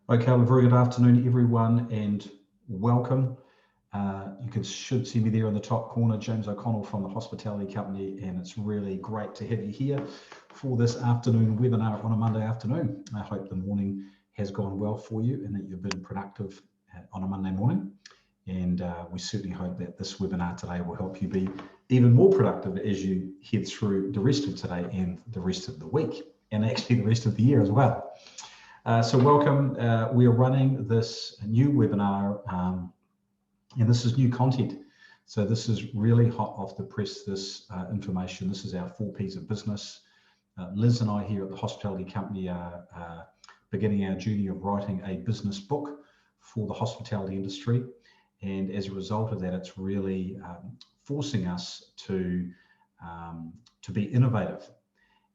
Okay, well, a very good afternoon, everyone, and welcome. You should see me there in the top corner, James O'Connell from the Hospitality Company, and it's really great to have you here for this afternoon webinar on a Monday afternoon. I hope the morning has gone well for you and that you've been productive on a Monday morning. And we certainly hope that this webinar today will help you be even more productive as you head through the rest of today and the rest of the week, and actually the rest of the year as well. So welcome. We are running this new webinar, and this is new content. So this is really hot off the press, this information. This is our 4 Ps of business. Liz and I here at the Hospitality Company are beginning our journey of writing a business book for the hospitality industry. And as a result of that, it's really forcing us to be innovative.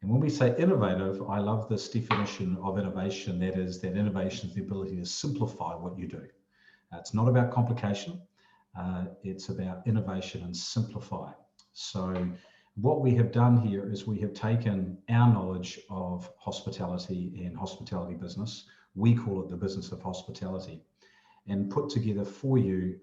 And when we say innovative, I love this definition of innovation. That is, that innovation is the ability to simplify what you do. It's not about complication. It's about innovation and simplify. So what we have done here is we have taken our knowledge of hospitality and hospitality business. We call it the business of hospitality, and put together for you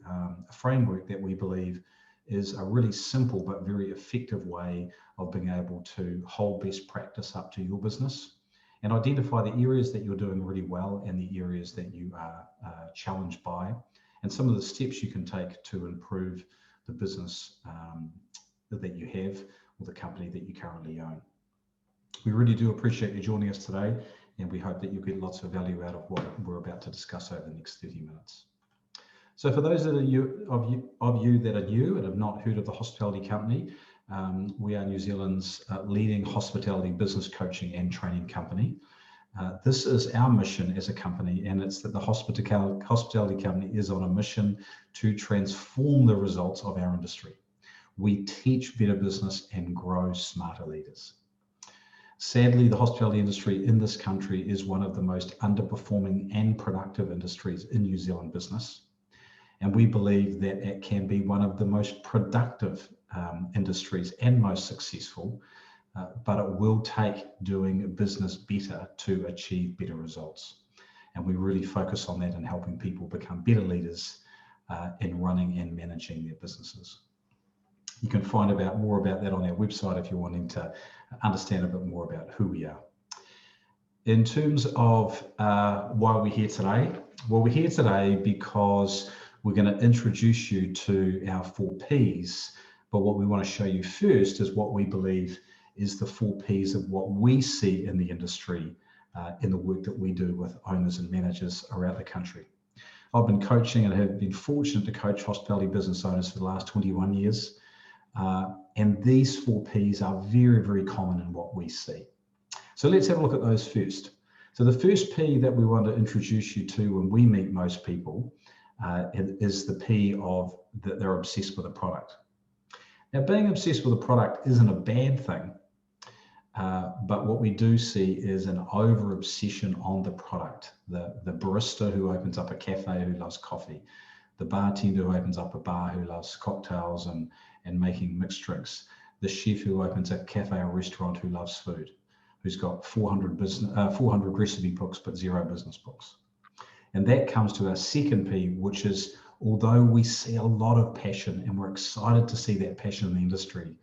a framework that we believe is a really simple but very effective way of being able to hold best practice up to your business and identify the areas that you're doing really well and the areas that you are challenged by, and some of the steps you can take to improve the business that you have or the company that you currently own. We really do appreciate you joining us today, and we hope that you'll get lots of value out of what we're about to discuss over the next 30 minutes. So for those of you that are new and have not heard of the Hospitality Company, we are New Zealand's leading hospitality business coaching and training company. This is our mission as a company, and it's that the Hospitality Company is on a mission to transform the results of our industry. We teach better business and grow smarter leaders. Sadly, the hospitality industry in this country is one of the most underperforming and productive industries in New Zealand business. And we believe that it can be one of the most productive industries and most successful, but it will take doing business better to achieve better results. And we really focus on that and helping people become better leaders in running and managing their businesses. You can find more about that on our website if you're wanting to understand a bit more about who we are. In terms of why we're here today, well, we're here today because we're going to introduce you to our 4 Ps, but what we want to show you first is what we believe is the 4 Ps of what we see in the industry in the work that we do with owners and managers around the country. I've been coaching and have been fortunate to coach hospitality business owners for the last 21 years. And these 4 Ps are very, very common in what we see. So let's have a look at those first. So the first P that we want to introduce you to when we meet most people is the P of that they're obsessed with a product. Now, being obsessed with a product isn't a bad thing, but what we do see is an over obsession on the product. The barista who opens up a cafe who loves coffee, the bartender who opens up a bar who loves cocktails and making mixed drinks, the chef who opens a cafe or restaurant who loves food, who's got 400 recipe books but 0 business books. And that comes to our second P, which is, although we see a lot of passion and we're excited to see that passion in the industry,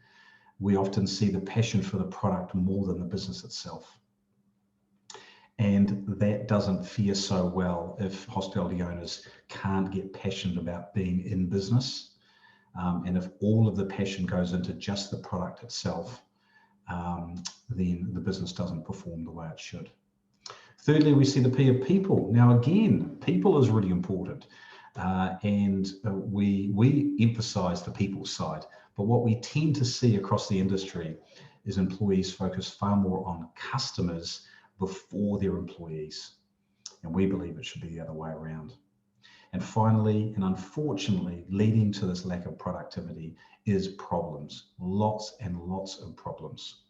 we often see the passion for the product more than the business itself. And that doesn't fare so well if hospitality owners can't get passionate about being in business. And if all of the passion goes into just the product itself, then the business doesn't perform the way it should. Thirdly, we see the P of people. Now, again, people is really important, and we emphasize the people side. But what we tend to see across the industry is employees focus far more on customers before their employees. And we believe it should be the other way around. And finally, and unfortunately, leading to this lack of productivity is problems. Lots and lots of problems.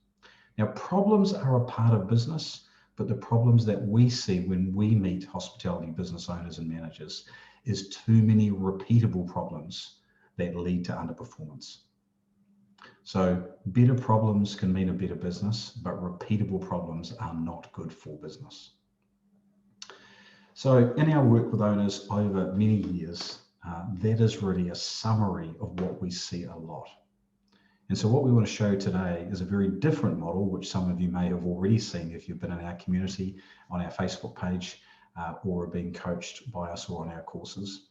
Now, problems are a part of business, but the problems that we see when we meet hospitality business owners and managers is too many repeatable problems that lead to underperformance. So better problems can mean a better business, but repeatable problems are not good for business. So in our work with owners over many years, that is really a summary of what we see a lot. And so what we want to show today is a very different model, which some of you may have already seen if you've been in our community, on our Facebook page, or are being coached by us or on our courses,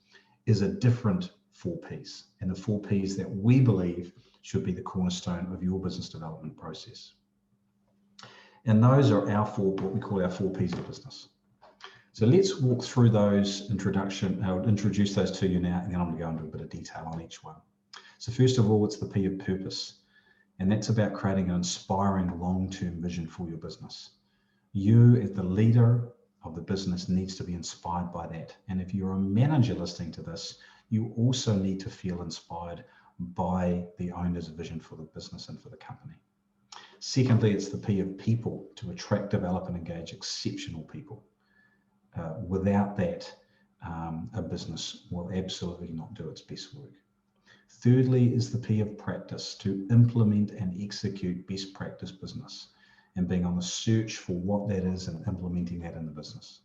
is a different 4 Ps. And the 4 Ps that we believe should be the cornerstone of your business development process. And those are what we call our 4 Ps of business. So let's walk through those I'll introduce those to you now, and then I'm going to go into a bit of detail on each one. So first of all, it's the P of purpose. And that's about creating an inspiring long-term vision for your business. You, as the leader of the business, needs to be inspired by that. And if you're a manager listening to this, you also need to feel inspired by the owner's vision for the business and for the company. Secondly, it's the P of people, to attract, develop, and engage exceptional people. Without that, a business will absolutely not do its best work. Thirdly is the P of practice, to implement and execute best practice business and being on the search for what that is and implementing that in the business.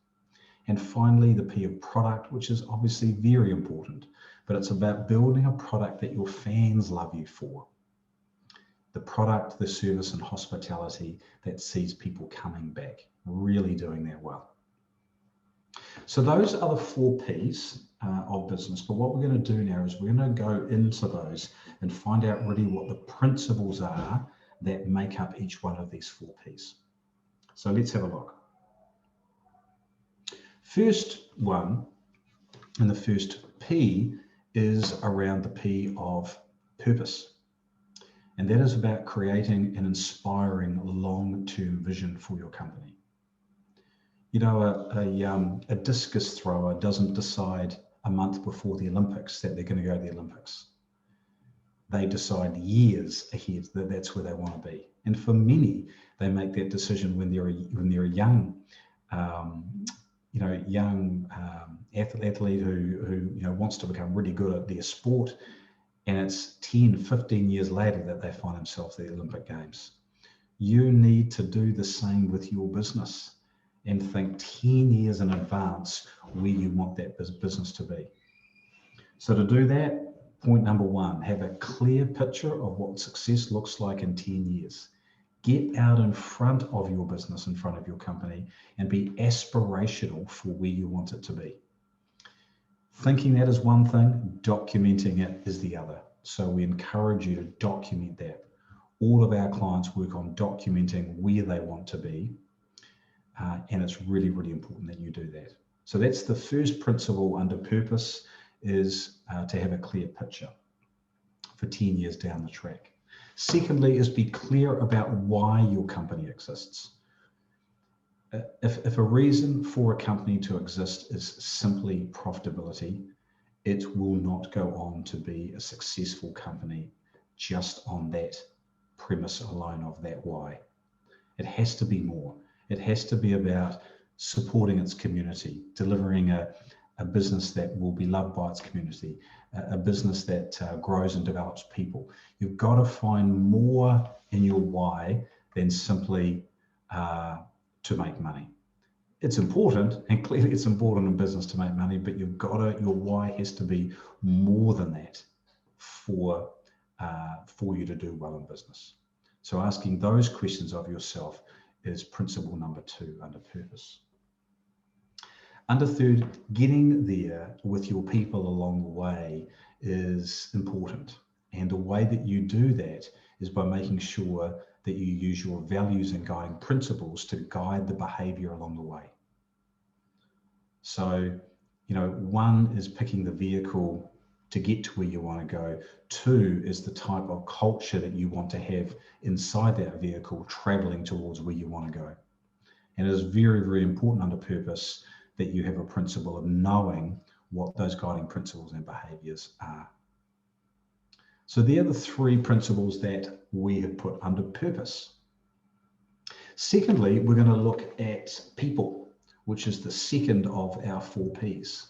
And finally, the P of product, which is obviously very important, but it's about building a product that your fans love you for. The product, the service and hospitality that sees people coming back, really doing that well. So those are the 4 Ps of business. But what we're going to do now is we're going to go into those and find out really what the principles are that make up each one of these 4 Ps. So let's have a look. First one, and the first P, is around the P of purpose. And that is about creating an inspiring long-term vision for your company. You know, a discus thrower doesn't decide a month before the Olympics that they're going to go to the Olympics. They decide years ahead that that's where they want to be. And for many, they make that decision when they're a young, athlete who wants to become really good at their sport. And it's 10, 15 years later that they find themselves at the Olympic Games. You need to do the same with your business and think 10 years in advance where you want that business to be. So to do that, point number 1, have a clear picture of what success looks like in 10 years. Get out in front of your business, in front of your company, and be aspirational for where you want it to be. Thinking that is one thing, documenting it is the other. So we encourage you to document that. All of our clients work on documenting where they want to be. And it's really, really important that you do that. So that's the first principle under purpose, is to have a clear picture for 10 years down the track. Secondly is be clear about why your company exists. If a reason for a company to exist is simply profitability, it will not go on to be a successful company just on that premise alone of that why. It has to be more. It has to be about supporting its community, delivering a business that will be loved by its community, a business that grows and develops people. You've got to find more in your why than simply to make money. It's important, and clearly it's important in business to make money, but your why has to be more than that for you to do well in business. So asking those questions of yourself is principle number 2 under purpose. Under third, getting there with your people along the way is important. And the way that you do that is by making sure that you use your values and guiding principles to guide the behavior along the way. So, 1 is picking the vehicle to get to where you want to go. 2 is the type of culture that you want to have inside that vehicle traveling towards where you want to go. And it is very, very important under purpose that you have a principle of knowing what those guiding principles and behaviors are. So there are the 3 principles that we have put under purpose. Secondly, we're going to look at people, which is the second of our 4 Ps.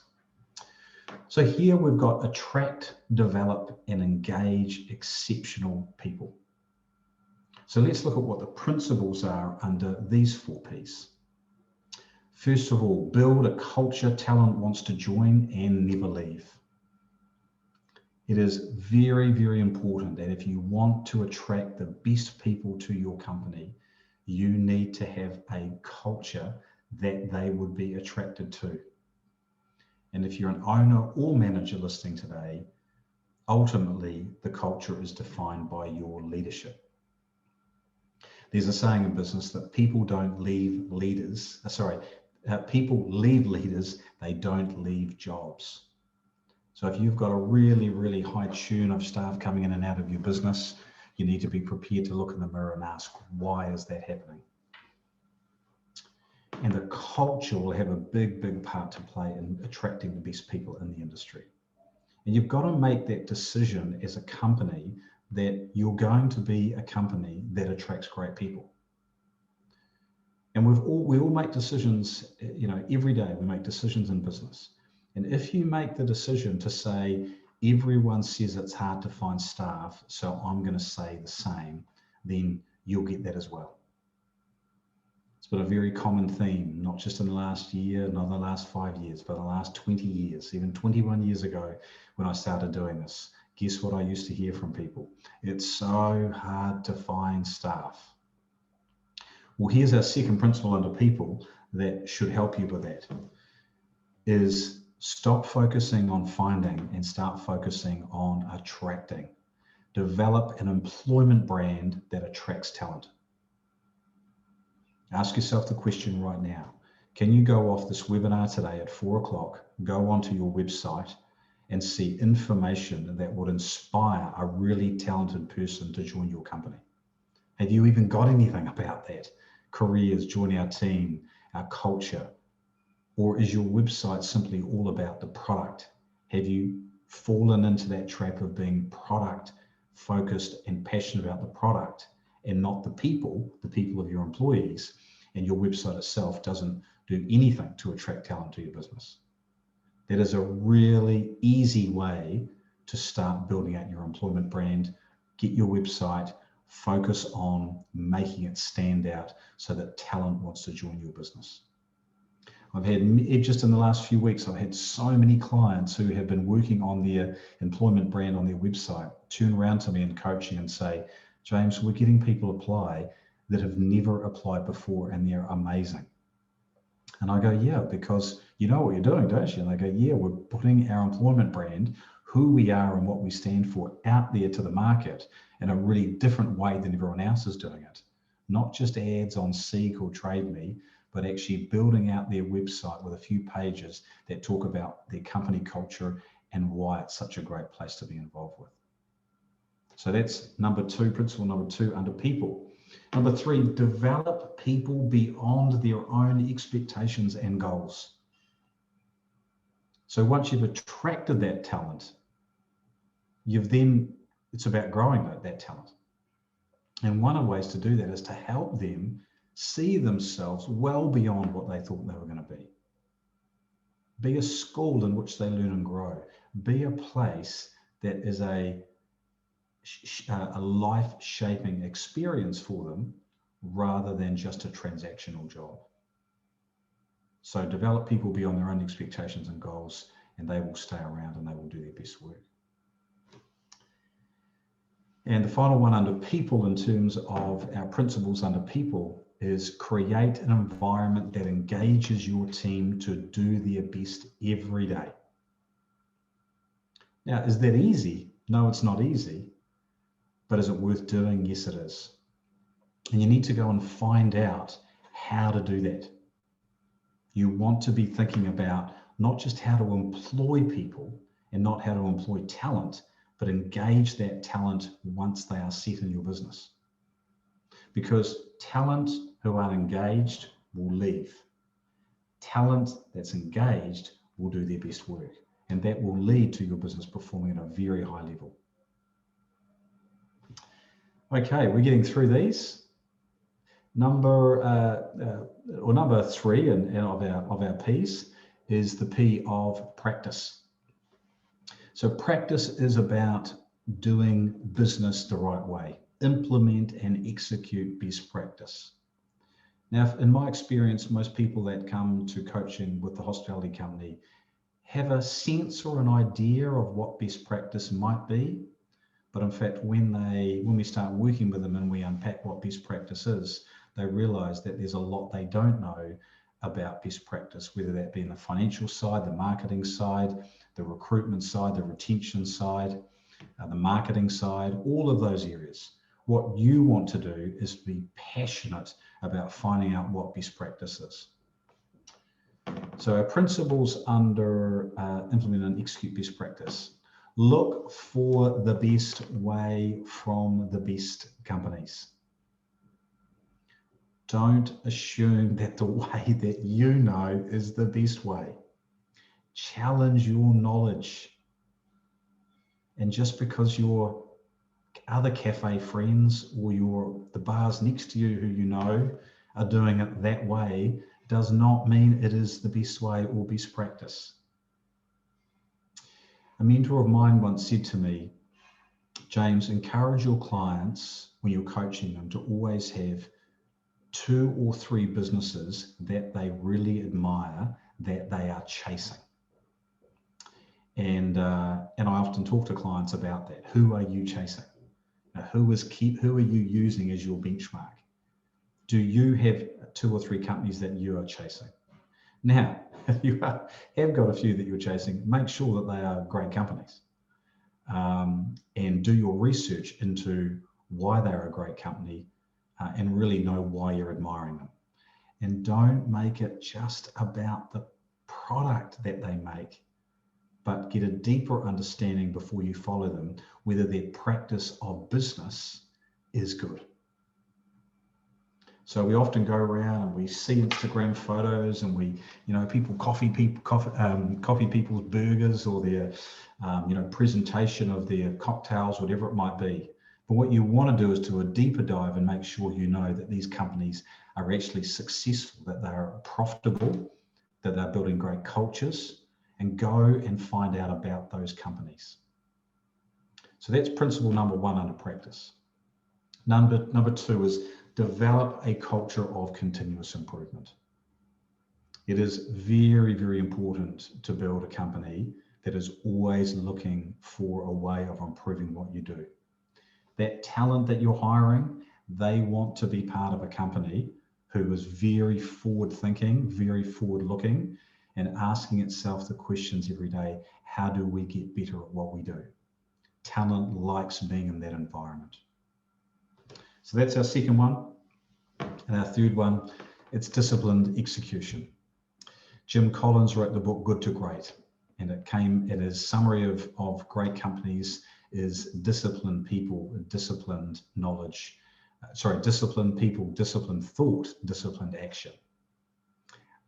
So here we've got attract, develop, and engage exceptional people. So let's look at what the principles are under these 4 Ps. First of all, build a culture talent wants to join and never leave. It is very, very important that if you want to attract the best people to your company, you need to have a culture that they would be attracted to. And if you're an owner or manager listening today, ultimately the culture is defined by your leadership. There's a saying in business that people don't leave leaders, people leave leaders, they don't leave jobs. So if you've got a really, really high tune of staff coming in and out of your business, you need to be prepared to look in the mirror and ask, why is that happening? And the culture will have a big, big part to play in attracting the best people in the industry. And you've got to make that decision as a company that you're going to be a company that attracts great people. And we all make decisions, every day we make decisions in business. And if you make the decision to say, everyone says it's hard to find staff, so I'm going to say the same, then you'll get that as well. It's been a very common theme, not just in the last year, not the last 5 years, but the last 20 years, even 21 years ago when I started doing this. Guess what I used to hear from people? It's so hard to find staff. Well, here's our second principle under people that should help you with that, is stop focusing on finding and start focusing on attracting. Develop an employment brand that attracts talent. Ask yourself the question right now. Can you go off this webinar today at 4 o'clock, go onto your website and see information that would inspire a really talented person to join your company? Have you even got anything about that? Careers, join our team, our culture? Or is your website simply all about the product? Have you fallen into that trap of being product focused and passionate about the product and not the people of your employees, and your website itself doesn't do anything to attract talent to your business? That is a really easy way to start building out your employment brand. Get your website, focus on making it stand out so that talent wants to join your business. I've had, just in the last few weeks, I've had so many clients who have been working on their employment brand on their website turn around to me in coaching and say, James, we're getting people apply that have never applied before and they're amazing. And I go, yeah, because you know what you're doing, don't you? And they go, yeah, we're putting our employment brand, who we are and what we stand for, out there to the market in a really different way than everyone else is doing it. Not just ads on Seek or Trade Me, but actually building out their website with a few pages that talk about their company culture and why it's such a great place to be involved with. So that's principle number two under people. Number three, develop people beyond their own expectations and goals. So once you've attracted that talent, it's about growing that talent. And one of the ways to do that is to help them see themselves well beyond what they thought they were going to be. Be a school in which they learn and grow. Be a place that is a life-shaping experience for them rather than just a transactional job. So develop people beyond their own expectations and goals, and they will stay around and they will do their best work. And the final one under people, in terms of our principles under people, is create an environment that engages your team to do their best every day. Now, is that easy? No, it's not easy. But is it worth doing? Yes, it is. And you need to go and find out how to do that. You want to be thinking about not just how to employ people and not how to employ talent, but engage that talent once they are set in your business. Because talent who aren't engaged will leave. Talent that's engaged will do their best work, and that will lead to your business performing at a very high level. Okay, we're getting through these. Number three of our P's is the P of practice. So practice is about doing business the right way. Implement and execute best practice. Now, in my experience, most people that come to coaching with the hospitality company have a sense or an idea of what best practice might be. But in fact, when we start working with them and we unpack what best practice is, they realize that there's a lot they don't know about best practice, whether that be in the financial side, the marketing side, the recruitment side, the retention side, the marketing side, all of those areas. What you want to do is be passionate about finding out what best practice is. So our principles under implement and execute best practice. Look for the best way from the best companies. Don't assume that the way that you know is the best way. Challenge your knowledge. And just because your other cafe friends or the bars next to you who you know are doing it that way does not mean it is the best way or best practice. A mentor of mine once said to me, James, encourage your clients when you're coaching them to always have 2 or 3 businesses that they really admire, that they are chasing. And I often talk to clients about that. Who are you chasing? Now, who are you using as your benchmark? Do you have 2 or 3 companies that you are chasing? Now, if you have got a few that you're chasing, make sure that they are great companies, and do your research into why they're a great company, and really know why you're admiring them. And don't make it just about the product that they make, but get a deeper understanding before you follow them, whether their practice of business is good. So we often go around and we see Instagram photos, and we, people copy people's burgers or their, presentation of their cocktails, whatever it might be. But what you want to do is do a deeper dive and make sure you know that these companies are actually successful, that they are profitable, that they're building great cultures, and go and find out about those companies. So that's principle number 1 under practice. Number 2 is develop a culture of continuous improvement. It is very, very important to build a company that is always looking for a way of improving what you do. That talent that you're hiring, they want to be part of a company who is very forward thinking, very forward looking, and asking itself the questions every day, how do we get better at what we do? Talent likes being in that environment. So that's our second one. And our third one, it's disciplined execution. Jim Collins wrote the book Good to Great, and it came in his summary of great companies is disciplined people, disciplined knowledge, disciplined people, disciplined thought, disciplined action.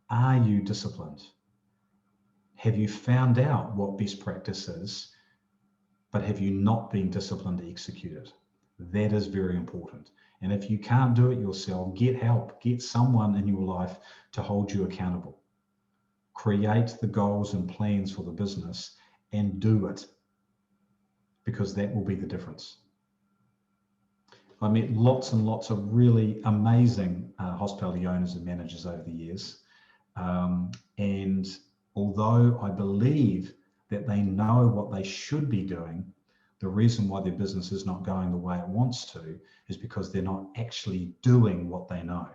Are you disciplined? Have you found out what best practice is, but have you not been disciplined to execute it? That is very important. And if you can't do it yourself, get help. Get someone in your life to hold you accountable. Create the goals and plans for the business and do it, because that will be the difference. I met lots and lots of really amazing hospitality owners and managers over the years. And although I believe that they know what they should be doing, the reason why their business is not going the way it wants to is because they're not actually doing what they know.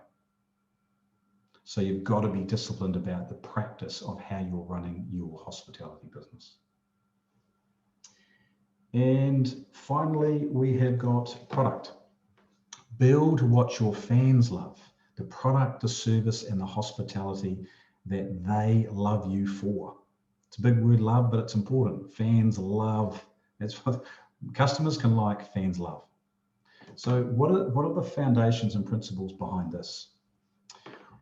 So you've got to be disciplined about the practice of how you're running your hospitality business. And finally, we have got product. Build what your fans love, the product, the service, and the hospitality that they love you for. It's a big word, love, but it's important. Fans love. That's what customers can like, fans love. So what are the foundations and principles behind this?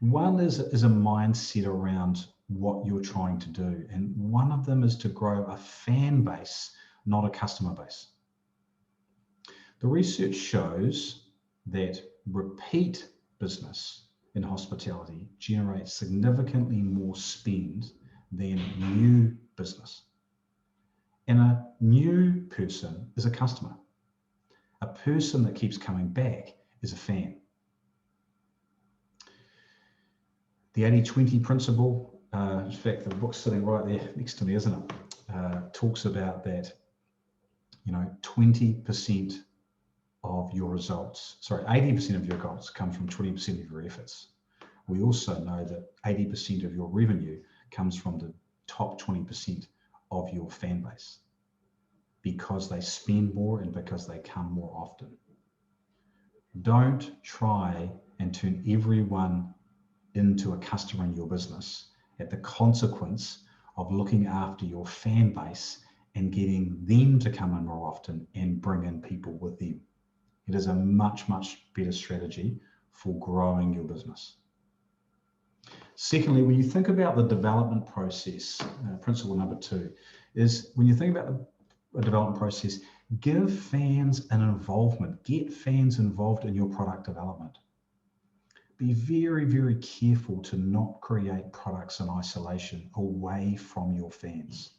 One is a mindset around what you're trying to do. And one of them is to grow a fan base, not a customer base. The research shows that repeat business in hospitality generates significantly more spend than new business. And a new person is a customer. A person that keeps coming back is a fan. The 80-20 principle, in fact, the book's sitting right there next to me, isn't it? Talks about that, 20% of your results, 80% of your goals come from 20% of your efforts. We also know that 80% of your revenue comes from the top 20% of your fan base, because they spend more and because they come more often. Don't try and turn everyone into a customer in your business at the consequence of looking after your fan base and getting them to come in more often and bring in people with them. It is a much, much better strategy for growing your business. Secondly, when you think about the development process, principle number 2 is when you think about the development process, give fans an involvement. Get fans involved in your product development. Be very, very careful to not create products in isolation away from your fans.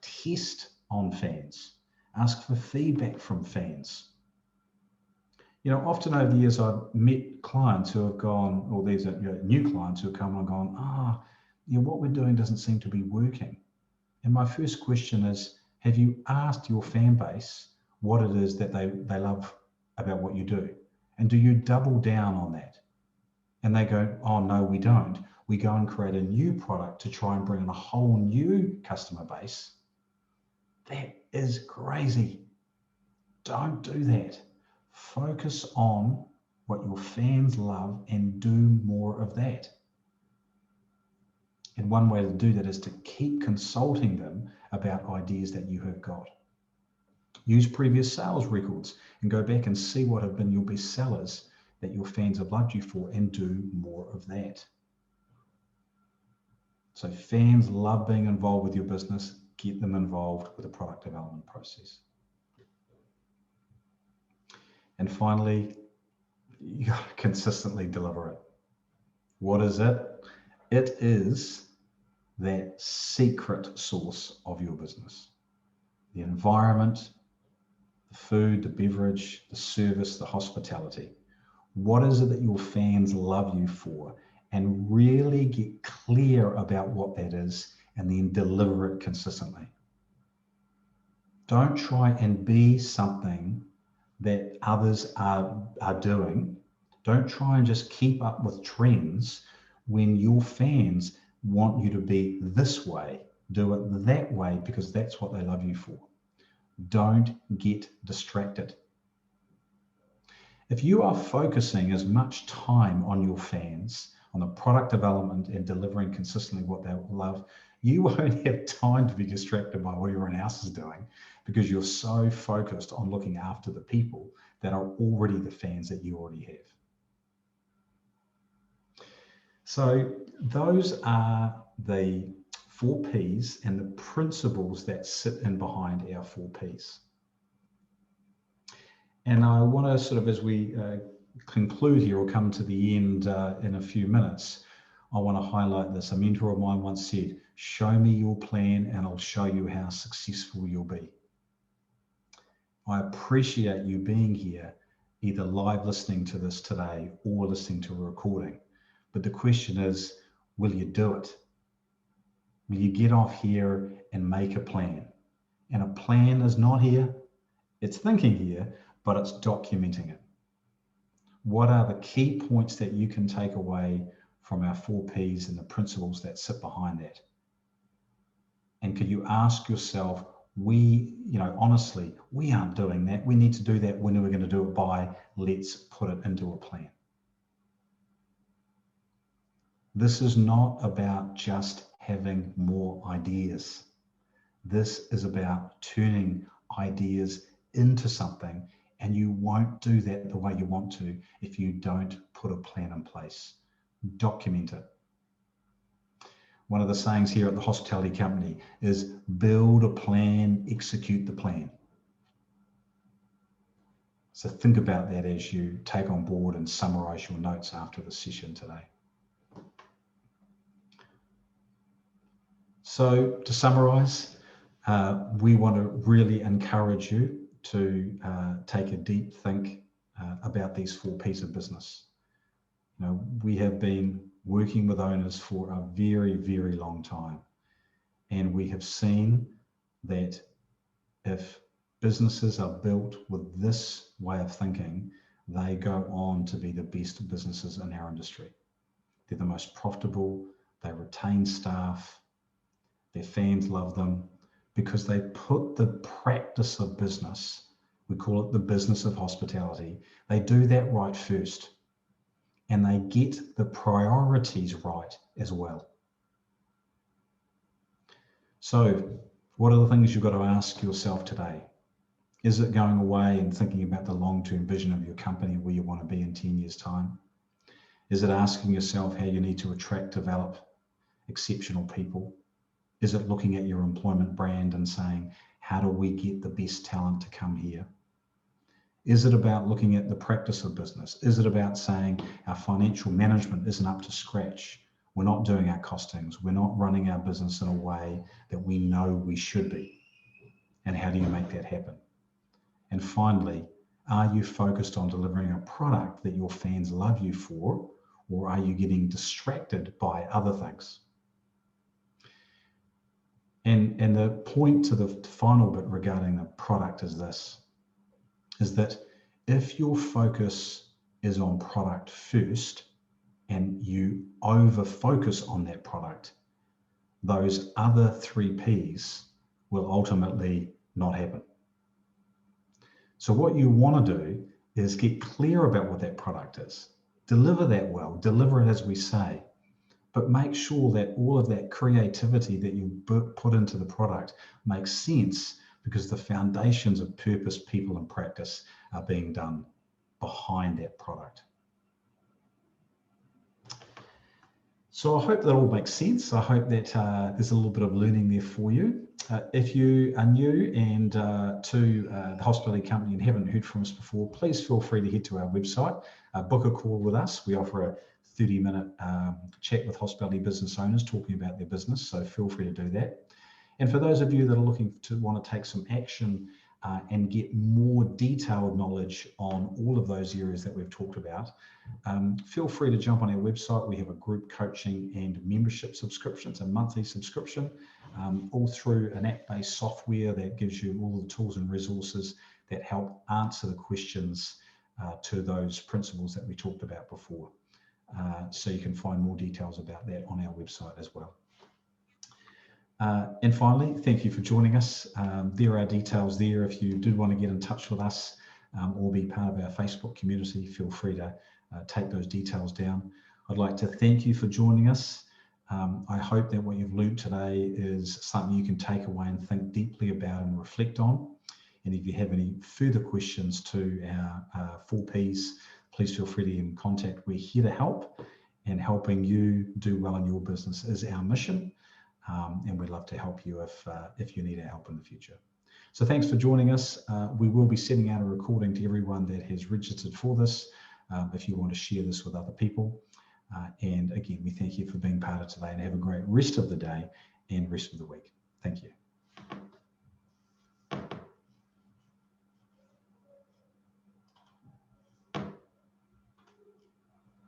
Test on fans. Ask for feedback from fans. Often over the years, I've met clients who have gone, or these are new clients who have come and gone, what we're doing doesn't seem to be working. And my first question is, have you asked your fan base what it is that they love about what you do? And do you double down on that? And they go, oh, no, we don't. We go and create a new product to try and bring in a whole new customer base. That is crazy. Don't do that. Focus on what your fans love and do more of that. And one way to do that is to keep consulting them about ideas that you have got. Use previous sales records and go back and see what have been your best sellers that your fans have loved you for, and do more of that. So fans love being involved with your business. Get them involved with the product development process. And finally, you got to consistently deliver it. What is it? It is that secret sauce of your business. The environment, the food, the beverage, the service, the hospitality. What is it that your fans love you for? And really get clear about what that is, and then deliver it consistently. Don't try and be something that others are doing. Don't try and just keep up with trends when your fans want you to be this way. Do it that way because that's what they love you for. Don't get distracted. If you are focusing as much time on your fans, on the product development and delivering consistently what they love, you won't have time to be distracted by what everyone else is doing, because you're so focused on looking after the people that are already the fans that you already have. So those are the 4 Ps and the principles that sit in behind our 4 Ps. And I want to sort of, as we conclude here or come to the end in a few minutes, I want to highlight this. A mentor of mine once said, show me your plan and I'll show you how successful you'll be. I appreciate you being here, either live listening to this today or listening to a recording. But the question is, will you do it? Will you get off here and make a plan? And a plan is not here, it's thinking here, but it's documenting it. What are the key points that you can take away from our 4 Ps and the principles that sit behind that? And could you ask yourself, honestly, we aren't doing that. We need to do that. When are we going to do it by? Let's put it into a plan. This is not about just having more ideas. This is about turning ideas into something, and you won't do that the way you want to if you don't put a plan in place. Document it. One of the sayings here at the Hospitality Company is build a plan, execute the plan. So think about that as you take on board and summarize your notes after the session today. So to summarize, we want to really encourage you to take a deep think about these 4 Ps of business. We have been working with owners for a very, very long time. And we have seen that if businesses are built with this way of thinking, they go on to be the best businesses in our industry. They're the most profitable, they retain staff, their fans love them because they put the practice of business, we call it the business of hospitality, they do that right first. And they get the priorities right as well. So what are the things you've got to ask yourself today? Is it going away and thinking about the long-term vision of your company, where you want to be in 10 years' time? Is it asking yourself how you need to attract, develop exceptional people? Is it looking at your employment brand and saying, how do we get the best talent to come here? Is it about looking at the practice of business? Is it about saying our financial management isn't up to scratch? We're not doing our costings. We're not running our business in a way that we know we should be. And how do you make that happen? And finally, are you focused on delivering a product that your fans love you for, or are you getting distracted by other things? And the point to the final bit regarding the product is this, is that if your focus is on product first and you over focus on that product, those other 3 Ps will ultimately not happen. So what you want to do is get clear about what that product is, deliver that well, deliver it as we say, but make sure that all of that creativity that you put into the product makes sense, because the foundations of purpose, people, and practice are being done behind that product. So I hope that all makes sense. I hope that there's a little bit of learning there for you. If you are new and to the hospitality company and haven't heard from us before, please feel free to head to our website, book a call with us. We offer a 30-minute chat with hospitality business owners talking about their business, so feel free to do that. And for those of you that are looking to want to take some action and get more detailed knowledge on all of those areas that we've talked about, feel free to jump on our website. We have a group coaching and membership subscription. It's a monthly subscription, all through an app-based software that gives you all the tools and resources that help answer the questions to those principles that we talked about before. So you can find more details about that on our website as well. And finally, thank you for joining us. There are details there. If you did want to get in touch with us or be part of our Facebook community, feel free to take those details down. I'd like to thank you for joining us. I hope that what you've learned today is something you can take away and think deeply about and reflect on. And if you have any further questions to our 4 Ps, please feel free to get in contact. We're here to help, and helping you do well in your business is our mission. And we'd love to help you if you need our help in the future. So thanks for joining us. We will be sending out a recording to everyone that has registered for this, if you want to share this with other people. And again, we thank you for being part of today, and have a great rest of the day and rest of the week. Thank you.